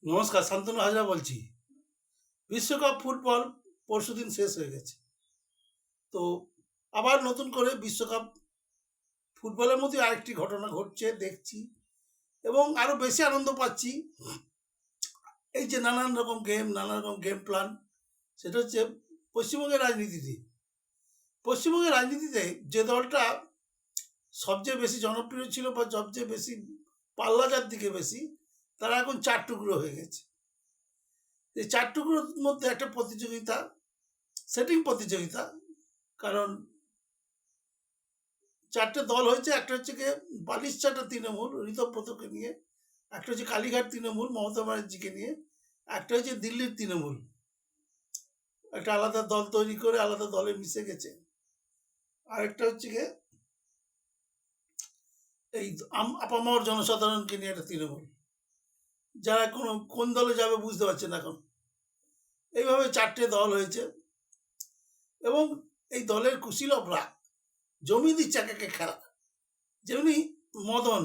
নমস্কার, শান্তনু হাজরা বলছি। বিশ্বকাপ ফুটবল পরশুদিন শেষ হয়ে গেছে। তো আবার নতুন করে বিশ্বকাপ ফুটবলের মধ্যে আরেকটি ঘটনা ঘটছে দেখছি, এবং আরও বেশি আনন্দ পাচ্ছি। এই যে নানান রকম গেম প্ল্যান, সেটা হচ্ছে পশ্চিমবঙ্গের রাজনীতিতে। পশ্চিমবঙ্গের রাজনীতিতে যে দলটা সবচেয়ে বেশি জনপ্রিয় ছিল বা সবচেয়ে বেশি পাল্লা যার দিকে বেশি, তারা এখন চার টুকরো হয়ে গেছে। এই চার টুকরোর মধ্যে একটা প্রতিযোগিতা, সেটিং প্রতিযোগিতা। কারণ চারটে দল হয়েছে, একটা হচ্ছে গিয়ে বালিশচাটা তৃণমূল ঋতব্রতকে নিয়ে, একটা হচ্ছে কালীঘাট তৃণমূল মমতা ব্যানার্জিকে নিয়ে, একটা হচ্ছে দিল্লির তৃণমূল। একটা আলাদা দল তৈরি করে আলাদা দলে মিশে গেছে। আরেকটা হচ্ছে গিয়ে এই আপামর জনসাধারণকে নিয়ে একটা তৃণমূল, যারা কোন দলে যাবে বুঝতে পারছে না এখন। এইভাবে চারটে দল হয়েছে, এবং এই দলের কুশীলভরা জমি দিচ্ছে একে খেলা। যেমনি মদন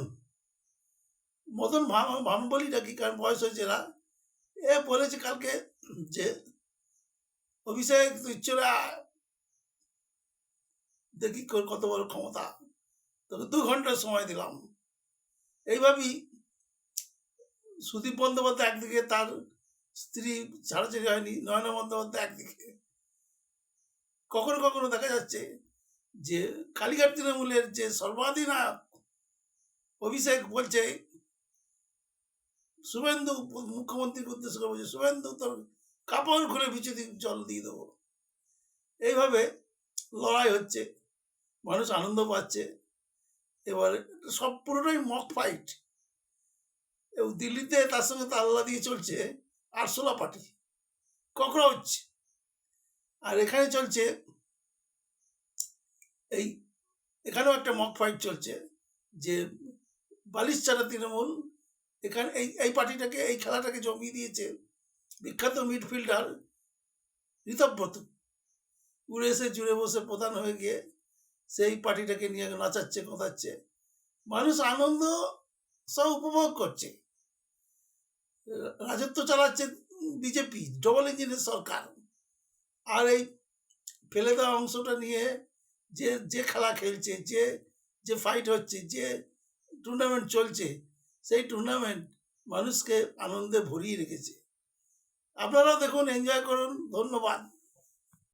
মদন ভাম বলি নাকি, কারণ বয়স হয়েছে না। এ বলেছে কালকে যে অভিষেক তুই চলে দেখি কত বড় ক্ষমতা, তোকে 2 ঘন্টা সময় দিলাম। এইভাবেই সুদীপ বন্দ্যোপাধ্যায় একদিকে, তার স্ত্রী ছাড়াছাড়ি হয়নি নয়না বন্দ্যোপাধ্যায় একদিকে। কখনো কখনো দেখা যাচ্ছে যে কালীঘাট তৃণমূলের যে সর্বাধিনায়ক অভিষেক বলছে, শুভেন্দু মুখ্যমন্ত্রীকে উদ্দেশ্য করে বলছে, শুভেন্দু তোর কাপড় খুলে বিচুতি জল দিয়ে দেবো। এইভাবে লড়াই হচ্ছে, মানুষ আনন্দ পাচ্ছে। এবার সব পুরোটাই মক ফাইট, এবং দিল্লিতে তার সঙ্গে তাল্লা দিয়ে চলছে আরশোলা পার্টি, ককরোচ। আর এখানে চলছে এখানেও একটা মক ফাইট চলছে, যে বালিশচারা তৃণমূল এখানে এই পার্টিটাকে, এই খেলাটাকে জমিয়ে দিয়েছে বিখ্যাত মিডফিল্ডার ঋতব্রত। উড়ে এসে জুড়ে বসে প্রধান হয়ে গিয়ে সেই পার্টিটাকে নিয়ে নাচাচ্ছে, কোঁথাচ্ছে। মানুষ আনন্দ সব উপভোগ করছে। রাজত্ব চালাচ্ছে বিজেপি, ডবল ইঞ্জিনের সরকার। আর এই ফেলে দেওয়া অংশটা নিয়ে যে যে খেলা খেলছে, যে ফাইট হচ্ছে, যে টুর্নামেন্ট চলছে, সেই টুর্নামেন্ট মানুষকে আনন্দে ভরিয়ে রেখেছে। আপনারাও দেখুন, এনজয় করুন। ধন্যবাদ।